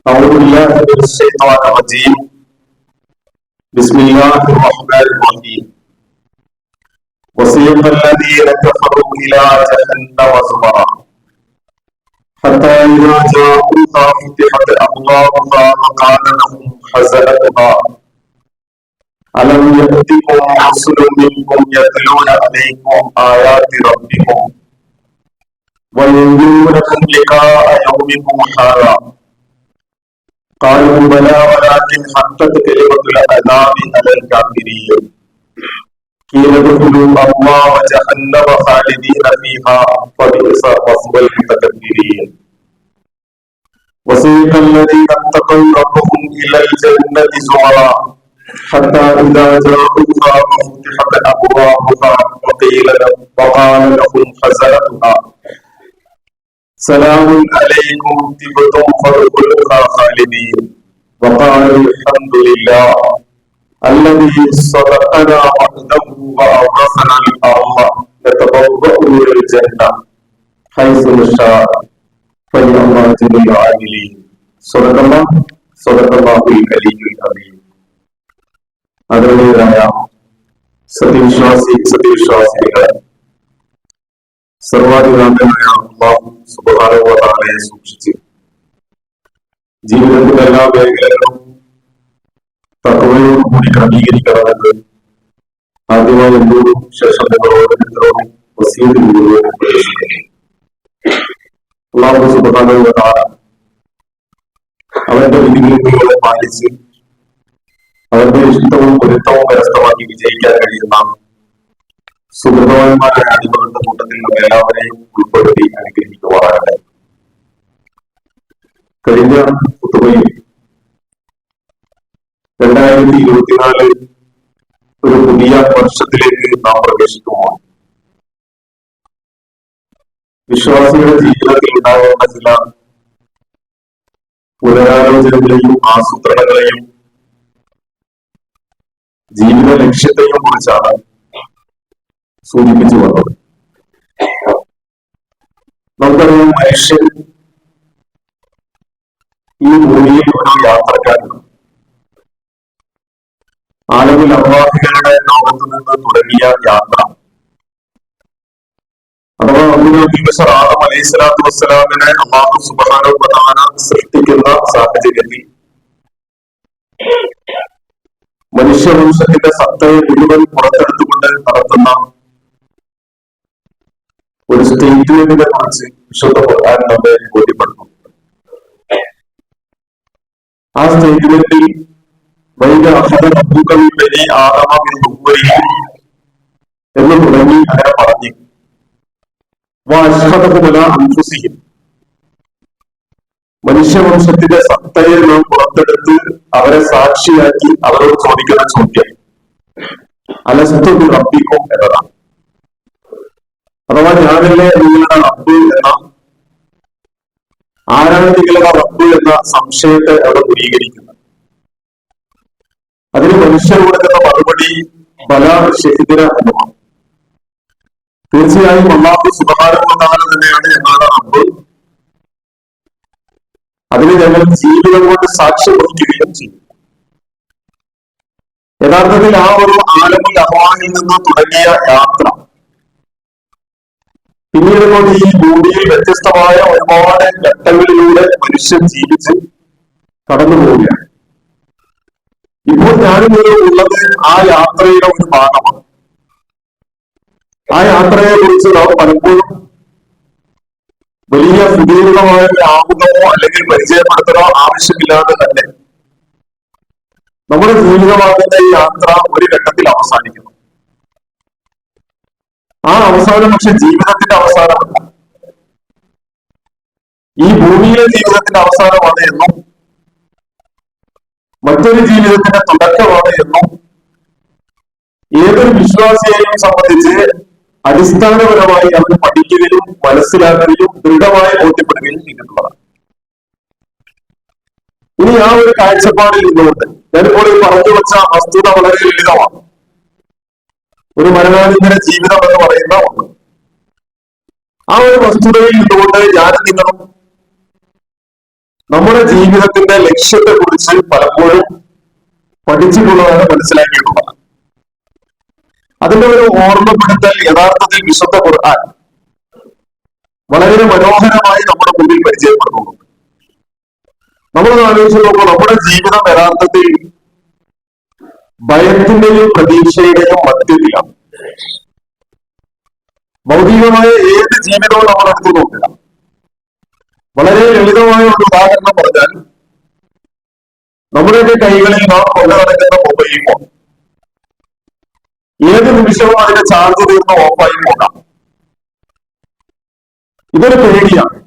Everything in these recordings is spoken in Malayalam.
أعوذ بالله من الشيطان الرجيم. بسم الله الرحمن الرحيم. وسيق الذين كفروا إلى جهنم زمرا حتى إذا جاءوها فتحت أبوابها وقال لهم خزنتها ألم يأتكم رسل منكم يتلون عليكم آيات ربكم وينذرونكم لقاء يومكم هذا قالوا بلى ولكن حقت كلمة العذاب على الكافرين قيل ادخلوا أبواب جهنم خالدين فيها فبئس مثوى المتكبرين. وسيق الذين اتقوا ربهم إلى الجنة زمرا حتى إذا جاءوها وفتحت أبوابها وقال لهم خزنتها سلام عليكم طبتم فادخلوها خالدين وقال الحمد لله الذي صدقنا وعده وأورثنا الأرض نتبوأ من الجنة حيث نشاء فنعم أجر العاملين. صدق الله العلي العظيم. ആദരണീയരായ സത്യവിശ്വാസികളെ, സർവാധികാരനായ അല്ലാഹു സുബ്ഹാനഹു വ തആലയെ സൂക്ഷിച്ച് ജീവിതത്തിന്റെ എല്ലാ മേഖലകളും തഖ്വയോടുകൂടി ക്രമീകരിക്കണമെന്ന് ആദ്യമായി എന്നോടും ശേഷം നിങ്ങളോട് മിത്രവും വസീയത്ത് ഉപദേശിക്കുന്നു. അല്ലാഹു സുബ്ഹാനഹു വ തആല അവന്റെ വിധിവിലക്കുകളെ പാലിച്ച് അവന്റെ ഇഷ്ടവും പൊരുത്തവും കരസ്ഥമാക്കി വിജയിക്കാൻ കഴിയുന്ന സുഹൃതവാന്മാരായ അടിമകളുടെ കൂട്ടത്തിൽ നമ്മൾ എല്ലാവരെയും ഉൾപ്പെടുത്തി അനുഗ്രഹിക്കുവാനാണ്. കഴിഞ്ഞ ഖുതുബയിൽ 2024 ഒരു പുതിയ വർഷത്തിലേക്ക് നാം പ്രവേശിക്കുമ്പോൾ വിശ്വാസിയുടെ ജീവിതത്തിൽ ഉണ്ടാകേണ്ട ചില പുനരാലോചനകളെയും ആസൂത്രണങ്ങളെയും ജീവിത ലക്ഷ്യത്തെയും കുറിച്ചാണ് സൂചിപ്പിച്ചു വന്നത്. നമുക്കറിയാം, മനുഷ്യൻ ഈ ഭൂമിയിൽ ഒരു യാത്രക്കാരനാണ്. ആലമുൽ അർവാഹികളുടെ ലോകത്തു നിന്ന് തുടങ്ങിയ യാത്ര അഥവാ ആദം അലൈഹിസ്സലാത്തു വസ്സലാമിനെ അല്ലാഹു സുബ്ഹാനഹു വ തആല സൃഷ്ടിക്കുന്ന സാഹചര്യത്തിൽ മനുഷ്യവംശത്തിന്റെ സത്തയെ മുഴുവൻ പുറത്തെടുത്തുകൊണ്ട് നടത്തുന്ന ഒരു സ്റ്റേറ്റ്മെന്റിനെ കുറിച്ച് വിശുദ്ധ ഖുർആൻ നമ്മെ ബോധ്യപ്പെടുന്നു. ആ സ്റ്റേറ്റ്മെന്റിൽ എന്ന് തുടങ്ങി അങ്ങനെ പറഞ്ഞു അൻഫുസിഹിം, മനുഷ്യവംശത്തിന്റെ സത്തയെ നാം പുറത്തെടുത്ത് അവരെ സാക്ഷിയാക്കി അവരോട് ചോദിക്കുന്ന ചോദ്യം അലസ്തു ബി റബ്ബിക്കും എന്നതാണ്. അഥവാ ഞാനല്ലേ നിങ്ങളുടെ റബ്ബ് എന്ന, ആരാണ് നിങ്ങളുടെ റബ്ബ് എന്ന സംശയത്തെ അവിടെ ദൂരീകരിക്കുന്നത്. അതിന് മനുഷ്യർ കൊടുക്കുന്ന മറുപടി ബല ഷഹിദിന എന്നതാണ്. തീർച്ചയായും അല്ലാഹു സുബ്ഹാനഹു വ തആല തന്നെയാണ് ഞങ്ങളുടെ റബ്ബ്. അതിന് ഞങ്ങൾ ജീവിതം കൊണ്ട് സാക്ഷ്യം വഹിക്കുകയും ചെയ്യും. യഥാർത്ഥത്തിൽ ആ ഒരു ആലമുൽ അർവാഹിൽ നിന്ന് തുടങ്ങിയ യാത്ര പിന്നീട് കൊണ്ട് ഈ ഭൂമിയിൽ വ്യത്യസ്തമായ ഒരുപാട് ഘട്ടങ്ങളിലൂടെ മനുഷ്യൻ ജീവിച്ച് കടന്നു പോവുകയാണ്. ഇപ്പോൾ ഞാനും ഉള്ളത് ആ യാത്രയുടെ ഒരു ഭാഗമാണ്. ആ യാത്രയെ കുറിച്ച് നാം പലപ്പോഴും വലിയ സുദീർഘമായ ഒരു ആമുഖമോ അല്ലെങ്കിൽ പരിചയപ്പെടുത്തലോ ആവശ്യമില്ലാതെ തന്നെ നമ്മുടെ ജീവിതമാകുന്ന ഈ യാത്ര ഒരു ഘട്ടത്തിൽ അവസാനിക്കുന്നു. ആ അവസാനം പക്ഷെ ജീവിതത്തിന്റെ അവസാനമല്ല, ഈ ഭൂമിയിലെ ജീവിതത്തിന്റെ അവസാനമാണ് എന്നും മറ്റൊരു ജീവിതത്തിന്റെ തുടക്കമാണ് എന്നും ഏതൊരു വിശ്വാസിയെയും സംബന്ധിച്ച് അടിസ്ഥാനപരമായി അവർ പഠിക്കുകയും മനസ്സിലാക്കുകയും ദൃഢമായി ബോധ്യപ്പെടുകയും ചെയ്തിട്ടുള്ളതാണ്. ഇനി ആ ഒരു കാഴ്ചപ്പാടിൽ നിന്നുകൊണ്ട് ഞാനിപ്പോൾ പറഞ്ഞു വെച്ച വസ്തുത വളരെ ലളിതമാണ്. ഒരു മരണാനന്തര ജീവിതം എന്ന് പറയുന്ന ഒന്ന്. ആ ഒരു വസ്തുതയിൽ നിന്നുകൊണ്ട് ഞാനും നിങ്ങളും നമ്മുടെ ജീവിതത്തിന്റെ ലക്ഷ്യത്തെ കുറിച്ച് പലപ്പോഴും പഠിച്ചിട്ടുള്ളതാണ്, മനസ്സിലാക്കിയിട്ടുള്ളതാണ്. അതിന്റെ ഒരു ഓർമ്മപ്പെടുത്തൽ യഥാർത്ഥത്തിൽ വിശുദ്ധ ഖുർആൻ വളരെ മനോഹരമായി നമ്മുടെ മുന്നിൽ പരിചയപ്പെടുന്നുണ്ട്. നമ്മളൊന്ന് ആലോചിച്ച് നോക്കുമ്പോൾ നമ്മുടെ ജീവിതം യഥാർത്ഥത്തിൽ ഭയത്തിന്റെയും പ്രതീക്ഷയുടെയും മധ്യത്തിലാണ്. ഭൗതികമായ ഏത് ജീവിതവും നമ്മൾ എടുത്തു നോക്കുക. വളരെ ലളിതമായ ഒരു ഉദാഹരണം പറഞ്ഞാൽ, നമ്മുടെയൊക്കെ കൈകളിൽ നാം കൊണ്ടു നടക്കുന്ന മൊബൈൽ ഫോൺ ഏത് നിമിഷവും അതിന്റെ ചാർജ് തീർന്ന് ഓഫായി പോകാം. ഇതൊരു പേടിയാണ്.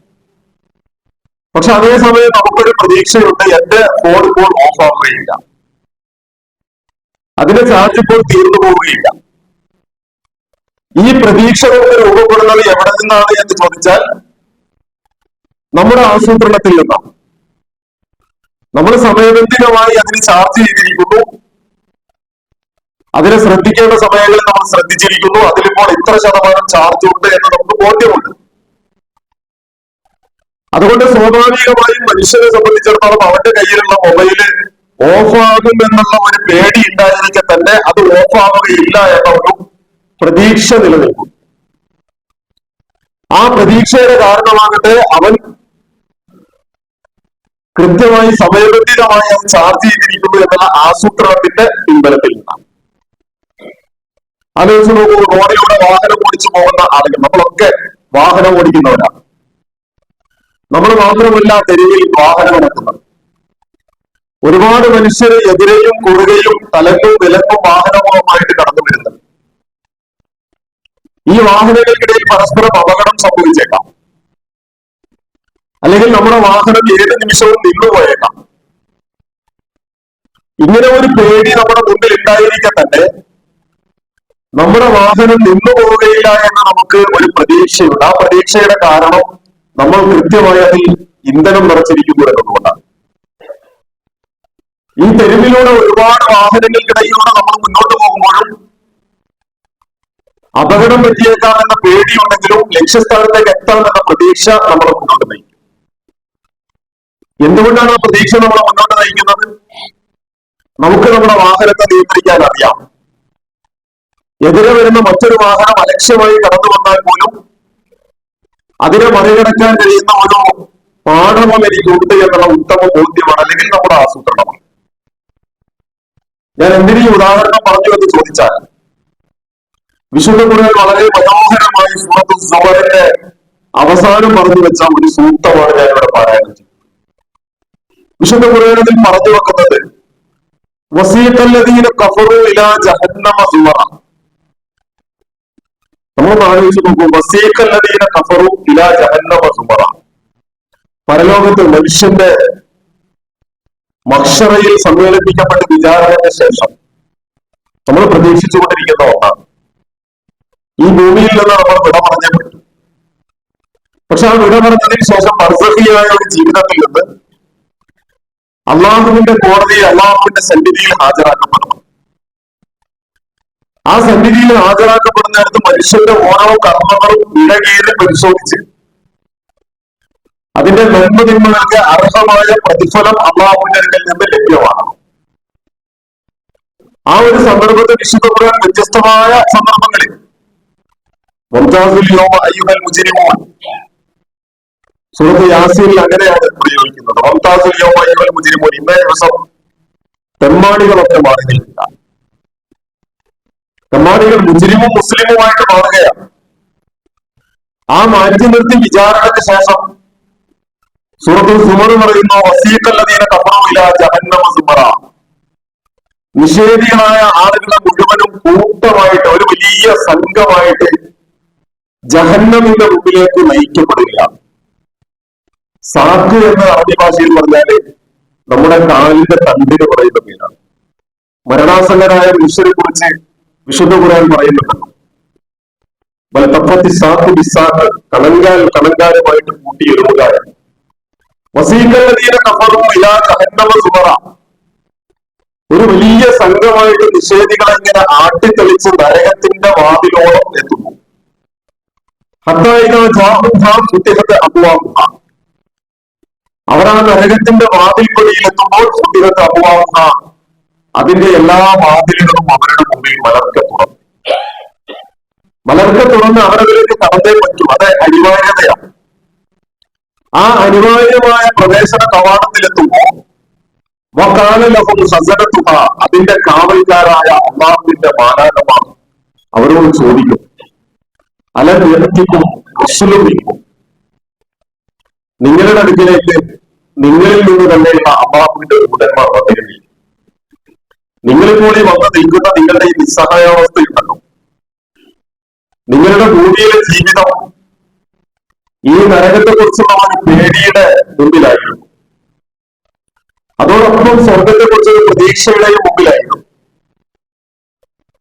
പക്ഷെ അതേസമയം നമുക്കൊരു പ്രതീക്ഷയുണ്ട്, എന്റെ ഫോൺ ഇപ്പോൾ ഓഫ് ആവുകയില്ല, അതിന്റെ ചാർജ് ഇപ്പോൾ തീർന്നു പോവുകയില്ല. ഈ പ്രതീക്ഷ നമുക്ക് രൂപപ്പെടുന്നത് എവിടെ നിന്നാണ് എന്ന് ചോദിച്ചാൽ നമ്മുടെ ആസൂത്രണത്തിൽ നിന്നാണ്. നമ്മൾ സമയബന്ധിതമായി അതിന് ചാർജ് ചെയ്തിരിക്കുന്നു, അതിനെ ശ്രദ്ധിക്കേണ്ട സമയങ്ങളിൽ നമ്മൾ ശ്രദ്ധിച്ചിരിക്കുന്നു, അതിലിപ്പോൾ ഇത്ര ശതമാനം ചാർജ് ഉണ്ട് എന്ന് നമുക്ക് ബോധ്യമുണ്ട്. അതുകൊണ്ട് സ്വാഭാവികമായും മനുഷ്യനെ സംബന്ധിച്ചിടത്തോളം അവന്റെ കയ്യിലുള്ള മൊബൈല് ഓഫാകും എന്നുള്ള ഒരു പേടി ഉണ്ടായിരിക്കെ തന്നെ അത് ഓഫാവുകയില്ല എന്ന ഒരു പ്രതീക്ഷ നിലനിൽക്കും. ആ പ്രതീക്ഷയുടെ കാരണമാകട്ടെ അവൻ കൃത്യമായി സമയബന്ധിതമായി അത് ചാർജ് ചെയ്തിരിക്കുന്നു എന്നുള്ള ആസൂത്രണത്തിന്റെ പിൻബലത്തിൽ നിന്നാണ്. ആലോചിച്ച് നോക്കൂ, റോഡിലൂടെ വാഹനം ഓടിച്ചു പോകുന്ന ആളുകൾ, നമ്മളൊക്കെ വാഹനം ഓടിക്കുന്നവരാണ്. നമ്മൾ മാത്രമല്ല തെരുവിൽ വാഹനം നടക്കുന്നത്. ഒരുപാട് മനുഷ്യര് എതിരെയും കുറുകയും തലങ്ങും വിലങ്ങും വാഹനവുമായിട്ട് കടന്നു വരുന്നത്. ഈ വാഹനങ്ങൾക്കിടയിൽ പരസ്പരം അപകടം സംഭവിച്ചേക്കാം, അല്ലെങ്കിൽ നമ്മുടെ വാഹനം ഏത് നിമിഷവും നിന്നുപോയേക്കാം. ഇങ്ങനെ ഒരു പേടി നമ്മുടെ മുന്നിൽ ഉണ്ടായിരിക്കെ തന്നെ നമ്മുടെ വാഹനം നിന്നു പോവുകയില്ല എന്ന് നമുക്ക് ഒരു പ്രതീക്ഷയുണ്ട്. ആ പ്രതീക്ഷയുടെ കാരണം നമ്മൾ കൃത്യമായി അതിൽ ഇന്ധനം നിറച്ചിരിക്കുന്നു എന്നതുകൊണ്ടാണ്. ഈ തെരുവിലൂടെ ഒരുപാട് വാഹനങ്ങൾക്കിടയിലൂടെ നമ്മൾ മുന്നോട്ട് പോകുമ്പോഴും അപകടം പറ്റിയേക്കാം എന്ന പേടിയുണ്ടെങ്കിലും ലക്ഷ്യസ്ഥാനത്തേക്ക് എത്താമെന്ന പ്രതീക്ഷ നമ്മളെ മുന്നോട്ട് നയിക്കും. എന്തുകൊണ്ടാണ് ആ പ്രതീക്ഷ നമ്മളെ മുന്നോട്ട് നയിക്കുന്നത്? നമുക്ക് നമ്മുടെ വാഹനത്തെ നിയന്ത്രിക്കാൻ അറിയാം. എതിരെ വരുന്ന മറ്റൊരു വാഹനം അലക്ഷ്യമായി കടന്നു വന്നാൽ പോലും അതിനെ മറികടക്കാൻ കഴിയുന്ന ഒരു പാഠവും എനിക്കുണ്ട് എന്നുള്ള ഉത്തമ ബോധ്യമാണ്, അല്ലെങ്കിൽ നമ്മുടെ ആസൂത്രണമാണ്. ഞാൻ എന്തിനീ ഉദാഹരണം പറഞ്ഞു എന്ന് ചോദിച്ചാൽ, വിശുദ്ധ ഖുർആൻ വളരെ മനോഹരമായി സൂറത്തുൽ സുമറിന്റെ അവസാനം പറഞ്ഞു വെച്ച ഒരു സൂക്തമാണ് ഞാൻ ഇവിടെ പാരായണം ചെയ്യുന്നത്. വിശുദ്ധ ഖുർആനിൽ പറഞ്ഞു വെക്കുന്നത് വസീഖല്ലദീന കഫറു ഇലാ ജഹന്നമ സുമറ. നമ്മൾ ആലോചിച്ച് നോക്കൂ, വസീഖല്ലദീന കഫറു ഇലാ ജഹന്നമ സുമറ. പരലോകത്ത് മനുഷ്യന്റെ മഹ്ശറയിൽ സമ്മേളിപ്പിക്കപ്പെട്ട വിചാരണയ്ക്ക് ശേഷം നമ്മൾ പ്രതീക്ഷിച്ചുകൊണ്ടിരിക്കുന്ന ഒന്നാണ്. ഈ ഭൂമിയിൽ നിന്ന് നമ്മൾ വിട പറഞ്ഞേ പറ്റും. പക്ഷെ ആ വിട പറഞ്ഞതിന് ശേഷം ബർസഖിയായ ഒരു ജീവിതത്തിൽ നിന്ന് അള്ളാഹുവിന്റെ കോടതിയിൽ, അള്ളാഹുവിന്റെ സന്നിധിയിൽ ഹാജരാക്കപ്പെടണം. ആ സന്നിധിയിൽ ഹാജരാക്കപ്പെടുന്നിടത്ത് മനുഷ്യന്റെ ഓരോ കർമ്മങ്ങളും ഇഴകീറി പരിശോധിച്ച് അതിന്റെ നന്മതിന്മകൾക്ക് അർഹമായ പ്രതിഫലം അള്ളാഹുവിന്റെ അടുക്കൽ നിന്ന് ലഭ്യമാണ്. ആ ഒരു സന്ദർഭത്തിൽ വിശുദ്ധ ഖുർആൻ വ്യത്യസ്തമായ സന്ദർഭങ്ങളിൽ സൂറത്ത് യാസീനിൽ അങ്ങനെയാണ് പ്രയോഗിക്കുന്നത്. വംതാസുൽ യൗമ അയ്യുഹൽ മുജ്രിമൂൻ, ഇന്നേ ദിവസം തെമ്മാടികളൊക്കെ മാറി നിൽക്കുക. തെമ്മാടികൾ മുജ്രിമും മുസ്ലിമുമായിട്ട് മാറുകയാണ്. ആ മാറ്റി നിർത്തി വിചാരണയ്ക്ക് ശേഷം സൂറത്തുൽ സുമർ പറയുന്നു വസീഖല്ലദീന കഫറു ഇലാ ജഹന്നമ സുമറ. നിഷേധികളായ ആളുകളെ മുഴുവനും കൂട്ടമായിട്ട്, ഒരു വലിയ സംഘമായിട്ട് ജഹന്നമിന്റെ മുമ്പിലേക്ക് നയിക്കപ്പെടുകയാണ്. സാക്ക് എന്ന് അറബി ഭാഷയിൽ പറഞ്ഞാല് നമ്മുടെ കാലിന്റെ തണ്ടിന് പറയുന്ന പേരാണ്. മരണാസന്നരായ മനുഷ്യരെ കുറിച്ച് വിശുദ്ധ ഖുർആൻ പറയുന്നുണ്ടല്ലോ, സാക്ക് കണങ്കാൽ കണങ്കാലുമായിട്ട് കൂട്ടിയെടുക്കുക. വസീഖല്ലദീന കഫറു ഇലാ ജഹന്നമ സുമറ. ഒരു വലിയ സംഘമായിട്ട് നിഷേധികളെ ഇങ്ങനെ ആട്ടിത്തെളിച്ച് നരകത്തിന്റെ വാതിലോളം എത്തുന്നു. അവർ ആ നരകത്തിന്റെ വാതിൽപ്പടിയിലെത്തുമ്പോൾ സുദിനത്തെ അപവാഹ, അതിന്റെ എല്ലാ വാതിലുകളും അവരുടെ മുമ്പിൽ മലർക്കെ തുറന്ന് അവരവർക്ക് കടന്നേ പറ്റും. അത് അനിവാര്യതയാണ്. ആ അനിവാര്യമായ പ്രവേശന കവാടത്തിലെത്തുമ്പോൾ വകാലലഹും ഖസനതുഹ, അതിന്റെ കാവൽക്കാരായ അല്ലാഹുവിന്റെ മാലാഖമാർ അവരോട് ചോദിക്കും, അലം യഅതികും റസൂലുൻ മിൻകും, നിങ്ങളുടെ അടുക്കിലേക്ക് നിങ്ങളിൽ നിന്ന് തന്നെയുള്ള അല്ലാഹുവിന്റെ ദൂതന്മാർ വന്നിരുന്നില്ല. നിങ്ങളിൽ കൂടി വന്ന് നിൽക്കുന്ന നിങ്ങളുടെ ഈ നിസ്സഹായാവസ്ഥയുണ്ടല്ലോ, നിങ്ങളുടെ ഭൂമിയിലെ ജീവിതം ഈ നരകത്തെ കുറിച്ചുള്ള ഒരു പേടിയുടെ മുമ്പിലായിരുന്നു. അതോടൊപ്പം സ്വർഗത്തെ കുറിച്ചൊരു പ്രതീക്ഷയുടെയും മുമ്പിലായിരുന്നു.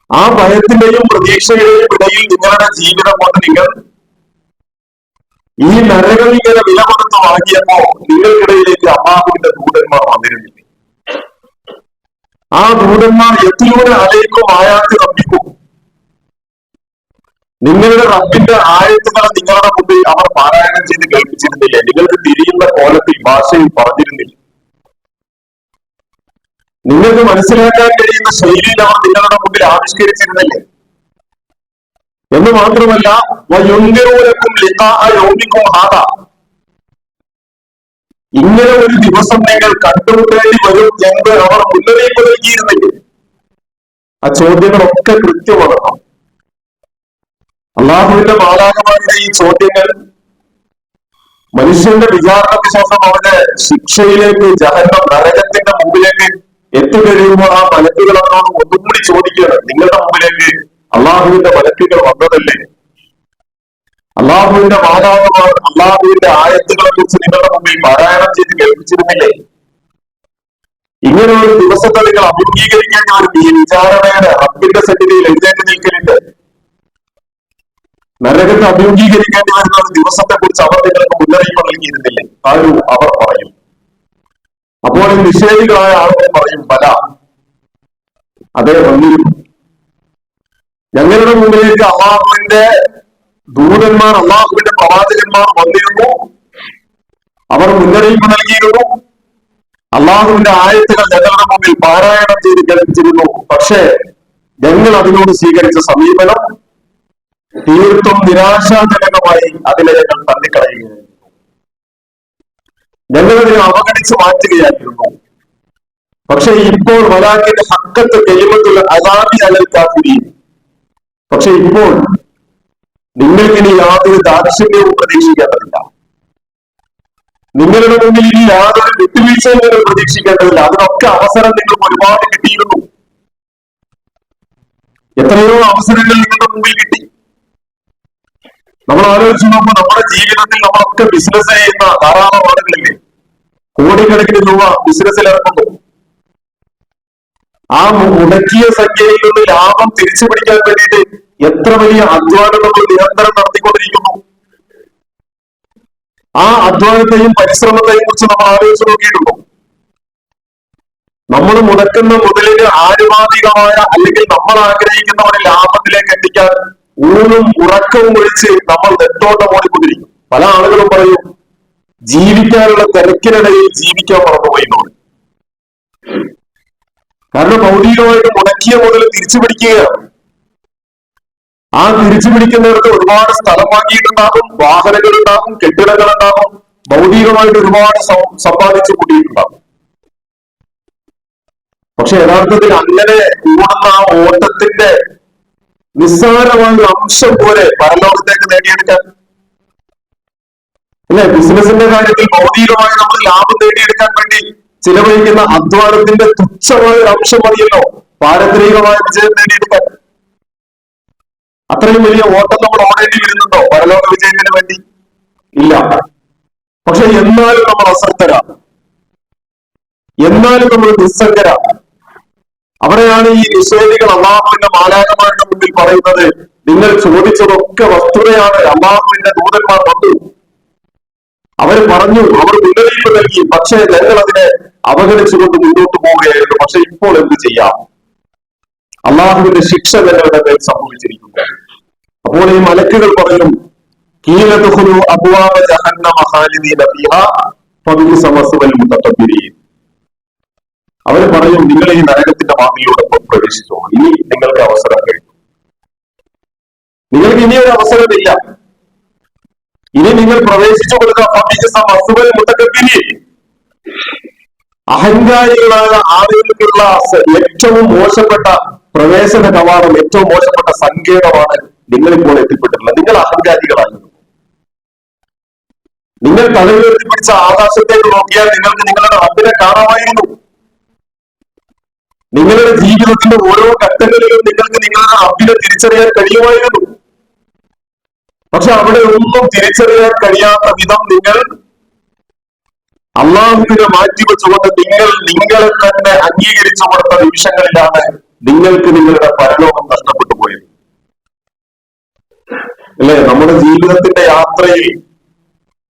ആ ഭയത്തിന്റെയും പ്രതീക്ഷയുടെയും ഇടയിൽ നിങ്ങളുടെ ജീവിതം കൊണ്ട് നിങ്ങൾ ഈ നരകം ഇങ്ങനെ വില കൊടുത്ത് വാങ്ങിയപ്പോ നിങ്ങൾക്കിടയിലേക്ക് അല്ലാഹുവിന്റെ ദൂതന്മാർ വന്നിരുന്നില്ല. ആ ദൂതന്മാർ യത്ലൂന അലൈക്കും ആയാത്തി റബ്ബിക്കും, നിങ്ങളുടെ റബ്ബിന്റെ ആയത്തുകളെ നിങ്ങളുടെ മുമ്പിൽ അവർ പാരായണം ചെയ്ത് കേൾപ്പിച്ചിരുന്നില്ല. നിങ്ങൾക്ക് തിരിയുന്ന കോലത്തിൽ ഭാഷയിൽ പറഞ്ഞിരുന്നില്ല. നിങ്ങൾക്ക് മനസ്സിലാക്കാൻ കഴിയുന്ന ശൈലിയിൽ അവർ നിങ്ങളുടെ മുമ്പിൽ ആവിഷ്കരിച്ചിരുന്നില്ലേ. എന്ന് മാത്രമല്ല വയുൻദിറൂനകും ലിഖാഅ യൗമികും ഹാദാ, ഇങ്ങനെ ഒരു ദിവസം നിങ്ങൾ കണ്ടുമുട്ടേണ്ടി വരും എന്ന് അവർ മുന്നറിയിപ്പ് നൽകിയിരുന്നെങ്കിൽ. ആ ചോദ്യങ്ങളൊക്കെ കൃത്യമാണ്. അല്ലാഹുവിന്റെ മാലാഖമാരുടെ ഈ ചോദ്യങ്ങൾ മനുഷ്യന്റെ വിചാരണയ്ക്ക് ശേഷം അവന്റെ ശിക്ഷയിലേക്ക്, ജഹന്നം നരകത്തിന്റെ മുമ്പിലേക്ക് എത്തിക്കഴിയുമ്പോൾ ആ മലക്കുകൾ അവരോട് ഒന്നുകൂടി ചോദിക്കുകയാണ്, നിങ്ങളുടെ മുമ്പിലേക്ക് അള്ളാഹുവിന്റെ മലക്കുകൾ വന്നതല്ലേ? അള്ളാഹുവിന്റെ മാതാപിതാക്കൾ അള്ളാഹുവിന്റെ ആയത്തുകളെ കുറിച്ച് നിങ്ങളുടെ മുമ്പിൽ പാരായണം ചെയ്ത് കേൾപ്പിച്ചിരുന്നില്ലേ? ഇങ്ങനെ ഒരു ദിവസത്തെ നിങ്ങൾ അഭിമുഖീകരിക്കേണ്ട ഒരു വിചാരണയുടെ റബ്ബിന്റെ സന്നിധിയിൽ എഴുന്നേറ്റ് നിൽക്കലുണ്ട്. നരകത്തെ അഭിമുഖീകരിക്കേണ്ടി വരുന്ന ഒരു ദിവസത്തെ കുറിച്ച് അവർ നിങ്ങൾക്ക് മുന്നറിയിപ്പ് നൽകിയിരുന്നില്ലേ? അവർ പറയും. അപ്പോൾ ഈ നിഷേധികളായ ആളുകൾ പറയും, ബല, അതേ വന്നിരുന്നു. ഞങ്ങളുടെ മുമ്പിലേക്ക് അള്ളാഹുവിന്റെ ദൂതന്മാർ, അള്ളാഹുവിന്റെ പ്രവാചകന്മാർ വന്നിരുന്നു. അവർ മുന്നറിയിപ്പ് നൽകിയിരുന്നു. അള്ളാഹുവിന്റെ ആയത്തുകൾ ഞങ്ങളുടെ മുമ്പിൽ പാരായണം ചെയ്ത് കേൾപ്പിച്ചിരുന്നു. പക്ഷേ ഞങ്ങൾ അതിനോട് സ്വീകരിച്ച സമീപനം തീർത്തും നിരാശാജനകമായി അതിനെ ഞങ്ങൾ തള്ളിക്കളയുകയായിരുന്നു. ഞങ്ങളതിനെ അവഗണിച്ച് മാറ്റുകയായിരുന്നു. പക്ഷെ ഇപ്പോൾ വലാകിന്റെ ഹക്കത്ത് കലിമത്തുൽ അദാബി അലൽ കാഫിരീൻ, പക്ഷെ ഇപ്പോൾ നിങ്ങൾക്കിനി യാതൊരു ദാർശന്യവും പ്രതീക്ഷിക്കേണ്ടതില്ല. നിങ്ങളുടെ മുന്നിൽ ഇനി യാതൊരു വിട്ടുവീഴ്ചയും നിങ്ങൾ പ്രതീക്ഷിക്കേണ്ടതില്ല. അതിനൊക്കെ അവസരം നിങ്ങൾക്ക് ഒരുപാട് കിട്ടിയിരുന്നു. എത്രയോ അവസരങ്ങൾ നിങ്ങളുടെ മുമ്പിൽ കിട്ടി. നമ്മൾ ആലോചിച്ച് നോക്കുമ്പോൾ നമ്മുടെ ജീവിതത്തിൽ നമ്മളൊക്കെ ബിസിനസ് ചെയ്യുന്ന ധാരാളം ആളുകളില്ലേ? കോടിക്കണക്കിന് രൂപ ബിസിനസ്സിൽ ഇറക്കുന്നു. ആ മുടക്കിയ സംഖ്യയിൽ നിന്ന് ലാഭം തിരിച്ചു പിടിക്കാൻ വേണ്ടിയിട്ട് എത്ര വലിയ അധ്വാനം നമ്മൾ നിരന്തരം നടത്തിക്കൊണ്ടിരിക്കുന്നു. ആ അധ്വാനത്തെയും പരിശ്രമത്തെയും കുറിച്ച് നമ്മൾ ആലോചിച്ച് നോക്കിയിട്ടുണ്ടോ? നമ്മൾ മുടക്കുന്ന മുതലിന് ആനുപാതികമായ അല്ലെങ്കിൽ നമ്മൾ ആഗ്രഹിക്കുന്ന ഒരു ലാഭത്തിലേക്ക് എത്തിക്കാൻ ഊണും ഉറക്കവും ഒഴിച്ച് നമ്മൾ നെട്ടോട്ടം ഓടിക്കൊണ്ടിരിക്കും. പല ആളുകളും പറയും, ജീവിക്കാനുള്ള തിരക്കിനിടയിൽ ജീവിക്കാൻ മറന്നുപോയി. കാരണം ഭൗതികമായിട്ട് മുടക്കിയ മുതൽ തിരിച്ചു പിടിക്കുകയാണ്. ആ തിരിച്ചു പിടിക്കുന്നവർക്ക് ഒരുപാട് സ്ഥലം വാങ്ങിയിട്ടുണ്ടാകും, വാഹനങ്ങൾ ഉണ്ടാകും, കെട്ടിടങ്ങൾ ഉണ്ടാകും, ഭൗതികമായിട്ട് ഒരുപാട് സമ്പാദിച്ചു കൂട്ടിയിട്ടുണ്ടാകും. പക്ഷെ യഥാർത്ഥത്തിൽ അങ്ങനെ കൂടുന്ന ആ ഓട്ടത്തിന്റെ നിസ്സാരമായ ഒരു അംശം പോലെ പരലോകത്തേക്ക് നേടിയെടുക്കാൻ, അല്ലെ? ബിസിനസിന്റെ കാര്യത്തിൽ ഭൗതികമായി നമ്മൾ ലാഭം നേടിയെടുക്കാൻ വേണ്ടി ചിലവഴിക്കുന്ന അധ്വാനത്തിന്റെ തുച്ഛമായ ഒരു അംശം മതിയല്ലോ പാരമ്പരികമായ വിജയം നേടിയെടുക്കാൻ. അത്രയും വലിയ ഓട്ടം നമ്മൾ ഓടേണ്ടി വരുന്നുണ്ടോ പരലോക വിജയത്തിന് വേണ്ടി? ഇല്ല. പക്ഷെ എന്നാലും നമ്മൾ അശ്രദ്ധരാണ്, എന്നാലും നമ്മൾ നിസ്സംഗരാണ്. അവിടെയാണ് ഈ നിഷേധികൾ അള്ളാഹുവിന്റെ മാലാഖമാരുടെ മുന്നിൽ പറയുന്നത്, നിങ്ങൾ ചോദിച്ചതൊക്കെ വസ്തുതയാണ്. അള്ളാഹുവിന്റെ ദൂതന്മാർ വന്നു, അവർ പറഞ്ഞു, അവർ മുന്നറിയിപ്പ് നൽകി. പക്ഷേ ഞങ്ങൾ അതിനെ അവഗണിച്ചുകൊണ്ട് മുന്നോട്ട് പോവുകയായിരുന്നു. പക്ഷെ ഇപ്പോൾ എന്ത് ചെയ്യാം? അള്ളാഹുവിന്റെ ശിക്ഷ ഞങ്ങളുടെ മേൽ സംഭവിച്ചിരിക്കുന്നു. അപ്പോൾ ഈ മലക്കുകൾ പറയും, കീലതുഖുലു അബ്വാബ ജഹന്നമ ഖാലിദീന ഫീഹാ, ഫബിഇസ മസ്വൽ മുതകബ്ബിരീൻ. അവർ പറയും, നിങ്ങൾ ഈ നരകത്തിന്റെ വാതിലൂടെ പ്രവേശിച്ചോ, ഇനി നിങ്ങൾക്ക് അവസരം കഴിഞ്ഞു, നിങ്ങൾക്ക് ഇനിയൊരു അവസരമില്ല, ഇനി നിങ്ങൾ പ്രവേശിച്ചു കൊടുക്കുക. ഫബിഇസ മസ്വൽ മുതകബ്ബിരീൻ. അഹങ്കാരികളായ ആളുകൾക്കുള്ള ഏറ്റവും മോശപ്പെട്ട പ്രവേശന കവാടം, ഏറ്റവും മോശപ്പെട്ട സങ്കേതമാണ് നിങ്ങളിപ്പോൾ എത്തിപ്പെട്ടിട്ടുള്ളത്. നിങ്ങൾ അഹങ്കാരികളായിരുന്നു. നിങ്ങൾ തലയുയർത്തി പിടിച്ച ആകാശത്തേക്ക് നോക്കിയാൽ നിങ്ങൾക്ക് നിങ്ങളുടെ റബ്ബിനെ കാണാമായിരുന്നു. നിങ്ങളുടെ ജീവിതത്തിന്റെ ഓരോ ഘട്ടങ്ങളിലും നിങ്ങൾക്ക് നിങ്ങളുടെ റബ്ബിനെ തിരിച്ചറിയാൻ കഴിയുമായിരുന്നു. പക്ഷെ അവിടെ ഒന്നും തിരിച്ചറിയാൻ കഴിയാത്ത വിധം നിങ്ങൾ അള്ളാഹുവിനെ മാറ്റിവെച്ചുകൊണ്ട് നിങ്ങളെ തന്നെ അംഗീകരിച്ചു കൊടുത്ത നിമിഷങ്ങളിലാണ് നിങ്ങൾക്ക് നിങ്ങളുടെ പരലോകം നഷ്ടപ്പെട്ടു പോയത്. അല്ലെ? നമ്മുടെ ജീവിതത്തിന്റെ യാത്രയിൽ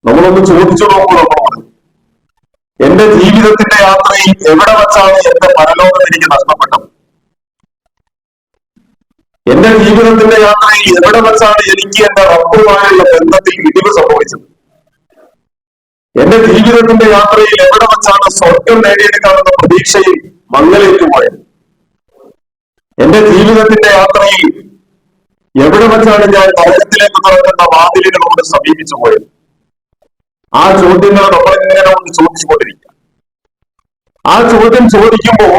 നമ്മളൊന്ന് ചോദിച്ചു നോക്കൂ, നമ്മളോട്, എന്റെ ജീവിതത്തിന്റെ യാത്രയിൽ എവിടെ വെച്ചാണ് എന്റെ പരലോകം എനിക്ക് നഷ്ടപ്പെട്ടത്? എന്റെ ജീവിതത്തിന്റെ യാത്രയിൽ എവിടെ വെച്ചാണ് എനിക്ക് എന്റെ റബ്ബുമായുള്ള ബന്ധത്തിൽ ഇടിവ് സംഭവിച്ചത്? എന്റെ ജീവിതത്തിന്റെ യാത്രയിൽ എവിടെ വെച്ചാണ് സ്വർഗം നേടിയെടുക്കാമെന്ന പ്രതീക്ഷയിൽ മങ്ങലേറ്റു പോയത്? എന്റെ ജീവിതത്തിന്റെ യാത്രയിൽ എവിടെ വെച്ചാണ് ഞാൻ നരകത്തിലേക്ക് തുറക്കുന്ന വാതിലുകളോട് സമീപിച്ചു പോയത്? ആ ചോദ്യങ്ങൾ നമ്മളിങ്ങനെ ഒന്ന് ചോദിച്ചുകൊണ്ടിരിക്കുക. ആ ചോദ്യം ചോദിക്കുമ്പോ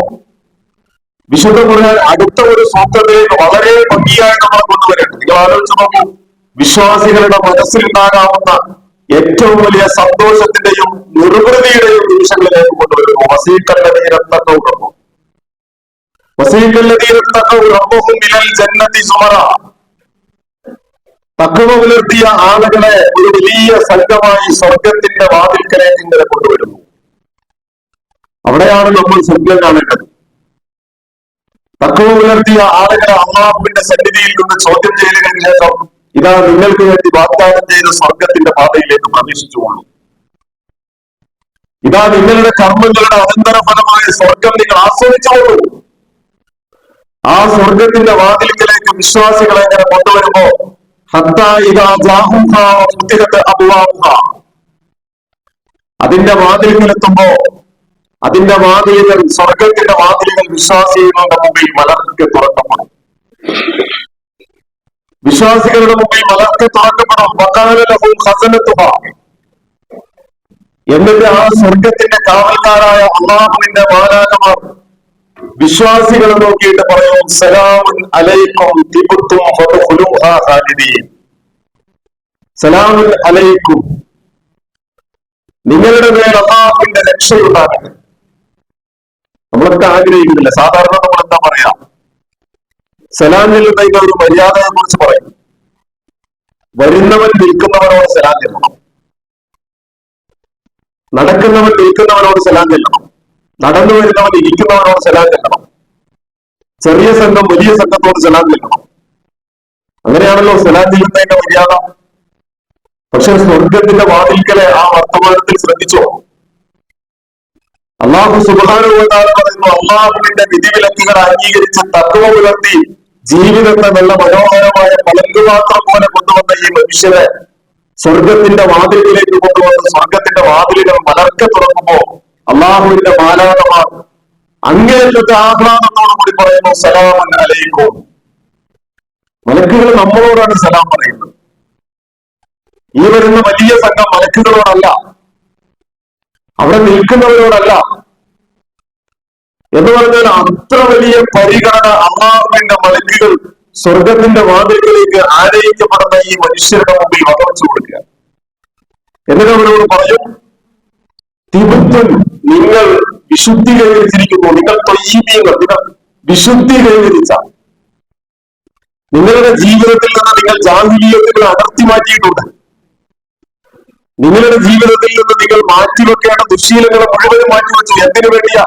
വിശുദ്ധ ഖുർആൻ അടുത്ത ഒരു സൂക്തത്തിലേക്ക് വളരെ ഭംഗിയായി നമ്മളെ കൊണ്ടുവരുന്നുണ്ട്. നിങ്ങൾ ആലോചിച്ച് നോക്കൂ, വിശ്വാസികളുടെ മനസ്സിലുണ്ടാകാവുന്ന ഏറ്റവും വലിയ സന്തോഷത്തിന്റെയും നിർവൃതിയുടെയും നിമിഷങ്ങളിലേക്ക് കൊണ്ടുവരുന്നു. തഖ്വ പുലർത്തിയ ആളുകളെ ഒരു വലിയ സംഘമായി സ്വർഗത്തിന്റെ വാതിൽക്കലേക്ക് ഇങ്ങനെ കൊണ്ടുവരുന്നു. അവിടെയാണ് നമ്മൾ സ്വർഗം കാണേണ്ടത്. തഖ്വ പുലർത്തിയ ആളുകളെ അള്ളാഹുവിന്റെ സന്നിധിയിൽ നിന്ന് ചോദ്യം ചെയ്തതിനു ശേഷം ഇതാ നിങ്ങൾക്ക് വേണ്ടി വാഗ്ദാനം ചെയ്ത സ്വർഗത്തിന്റെ പാതയിലേക്ക് പ്രവേശിച്ചുകൊള്ളൂ. ഇതാ നിങ്ങളുടെ കർമ്മങ്ങളുടെ അനന്തരഫലമായ സ്വർഗം നിങ്ങൾ ആസ്വദിച്ചോളൂ. ആ സ്വർഗത്തിന്റെ വാതിൽക്കലേക്ക് വിശ്വാസികളെ ഇങ്ങനെ കൊണ്ടുവരുമ്പോ അതിന്റെ വാതിലുകളെത്തുമ്പോ അതിന്റെ വാതിലുകൾ, സ്വർഗത്തിന്റെ വാതിലുകൾ വിശ്വാസികളുടെ മുമ്പിൽ മലർക്കെ തുറക്കപ്പെടും. വിശ്വാസികളുടെ മുമ്പിൽ മലർക്കെ തുറക്കപ്പെടും. എന്നിട്ട് ആ സ്വർഗത്തിന്റെ കാവൽക്കാരായ അല്ലാഹുവിന്റെ മാലാഖമാർ വിശ്വാസികളെ നോക്കിയിട്ട് പറയും, സലാമുൻ അലൈക്കും തിബ്തും ഫദ്ഖുലൂഹാ ഖാലിദീൻ. സലാമുൻ അലൈക്കും, നിങ്ങളുടെ മേൽ അല്ലാഹുവിന്റെ രക്ഷയുണ്ടാകട്ടെ. നമ്മളൊക്കെ ആഗ്രഹിക്കുന്നില്ല. സാധാരണ നമ്മൾ എന്താ പറയാ, സലാം ചെല്ലുന്നതിന്റെ ഒരു മര്യാദയെ കുറിച്ച് പറയും. വരുന്നവൻ നിൽക്കുന്നവനോട് സലാം ചെല്ലണം, നടക്കുന്നവൻ നിൽക്കുന്നവനോട് സലാം ചെല്ലണം, നടന്നു വരുന്നവൻ ഇരിക്കുന്നവനോട് സലാം ചെല്ലണം, ചെറിയ സംഘം വലിയ സംഘത്തോട് സലാം ചെല്ലണം. അങ്ങനെയാണല്ലോ സലാം ചെല്ലുന്നതിന്റെ മര്യാദ. പക്ഷെ സ്വർഗത്തിന്റെ വാതിൽക്കലെ ആ വർത്തമാനത്തിൽ ശ്രദ്ധിച്ചോ? അള്ളാഹു സുബ്ഹാനഹു വ തആല പറയുന്നു, അള്ളാഹുവിന്റെ വിധിവിലക്കുകൾ അംഗീകരിച്ച് തഖ്വ പുലർത്തി ജീവിതത്തെ നല്ല മനോഹരമായ പളങ്കുപാത്രം പോലെ കൊണ്ടുവന്ന ഈ മനുഷ്യരെ സ്വർഗത്തിന്റെ വാതിലിലേക്ക് കൊണ്ടുവന്ന് സ്വർഗത്തിന്റെ വാതിലുകൾ മലർക്കെ തുറക്കുമ്പോ അള്ളാഹുവിന്റെ മാലാഖമാർ അങ്ങേയറ്റത്തെ ആഹ്ലാദത്തോടു കൂടി പറയുന്നു, സലാമുൻ അലൈക്കും. മലക്കുകൾ നമ്മളോടാണ് സലാം പറയുന്നത്. ഈ വരുന്ന വലിയ സംഘം മലക്കുകളോടല്ല, അവിടെ നിൽക്കുന്നവരോടല്ല. എന്ന് പറഞ്ഞാൽ അത്ര വലിയ പരിഗണന അള്ളാഹുവിന്റെ മലക്കുകൾ സ്വർഗത്തിന്റെ വാതിലുകളിലേക്ക് ആനയിക്കപ്പെടുന്ന ഈ മനുഷ്യരുടെ മുമ്പിൽ വകവച്ചു കൊടുക്കുക. എന്നിട്ട് അവരോട് പറയും, തിബുത്തുൻ, നിങ്ങൾ വിശുദ്ധി കൈവരിച്ചിരിക്കുന്നു, നിങ്ങൾ ത്വയ്യിബീങ്ങൾ, നിങ്ങൾ വിശുദ്ധി കൈവരിച്ച, നിങ്ങളുടെ ജീവിതത്തിൽ നിന്ന് നിങ്ങൾ ജാഹിലിയ്യത്തുകൾ അടർത്തി മാറ്റിയിട്ടുണ്ട്. നിങ്ങളുടെ ജീവിതത്തിൽ നിന്ന് നിങ്ങൾ മാറ്റിവെക്കേണ്ട ദുശ്ശീലങ്ങളെ മുഴുവനും മാറ്റിവെച്ചു. എന്തിനു വേണ്ടിയാ?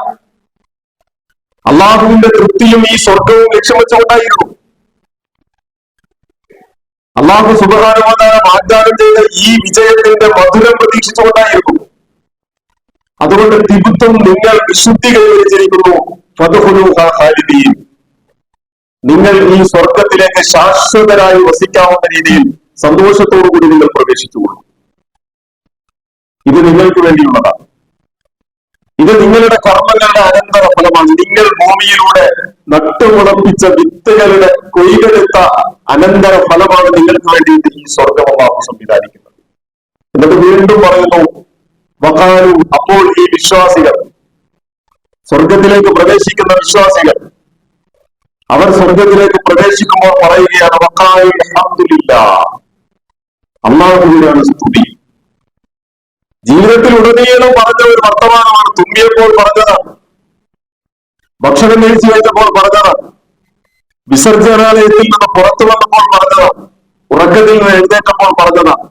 അള്ളാഹുവിന്റെ തൃപ്തിയും ഈ സ്വർഗവും ലക്ഷ്യം വെച്ചുകൊണ്ടായിരുന്നു. അള്ളാഹു സുബ്ഹാനഹു വ തആല വാഗ്ദാനം ചെയ്ത ഈ വിജയത്തിന്റെ മധുരം പ്രതീക്ഷിച്ചുകൊണ്ടായിരുന്നു. അതുകൊണ്ട് തിബുത്തും, നിങ്ങൾ വിശുദ്ധി കൈവരിച്ചിരിക്കുന്നു, ഫദ്ഖുലൂഹാ ഖാലിദീൻ, നിങ്ങൾ ഈ സ്വർഗത്തിലേക്ക് ശാശ്വതരായി വസിക്കാവുന്ന രീതിയിൽ സന്തോഷത്തോടു കൂടി നിങ്ങൾ പ്രവേശിച്ചുകൊള്ളു. ഇത് നിങ്ങൾക്ക് വേണ്ടിയുള്ളതാണ്. ഇത് നിങ്ങളുടെ കർമ്മങ്ങളുടെ അനന്തര ഫലമാണ്. നിങ്ങൾ ഭൂമിയിലൂടെ നട്ടുമുളപ്പിച്ച വിത്തുകളുടെ കൊയ്തെടുത്ത അനന്തര ഫലമാണ് നിങ്ങൾക്ക് വേണ്ടിയിട്ട് ഈ സ്വർഗം അല്ലാഹു സംവിധാനിക്കുന്നത്. എന്നിട്ട് വീണ്ടും പറയുന്നു, വഖാലു, അപ്പോൾ ഈ വിശ്വാസികൾ, സ്വർഗത്തിലേക്ക് പ്രവേശിക്കുന്ന വിശ്വാസികൾ, അവർ സ്വർഗത്തിലേക്ക് പ്രവേശിക്കുമ്പോൾ പറയുകയാണ്, വഖാലു അൽഹംദുലില്ലാഹ്, അല്ലാഹുവിനാണ് സ്തുതി. ജീവിതത്തിൽ ഉടനീളം പറഞ്ഞ ഒരു വർത്തമാനമാണ്. തുമ്മിയപ്പോൾ പറഞ്ഞതാണ്, ഭക്ഷണം കഴിച്ചു കഴിഞ്ഞപ്പോൾ പറഞ്ഞതാണ്, വിസർജനാലയത്തിൽ നിന്ന് പുറത്തു വന്നപ്പോൾ പറഞ്ഞതാണ്, ഉറക്കത്തിൽ നിന്ന് എഴുന്നേറ്റപ്പോൾ പറഞ്ഞതാണ്,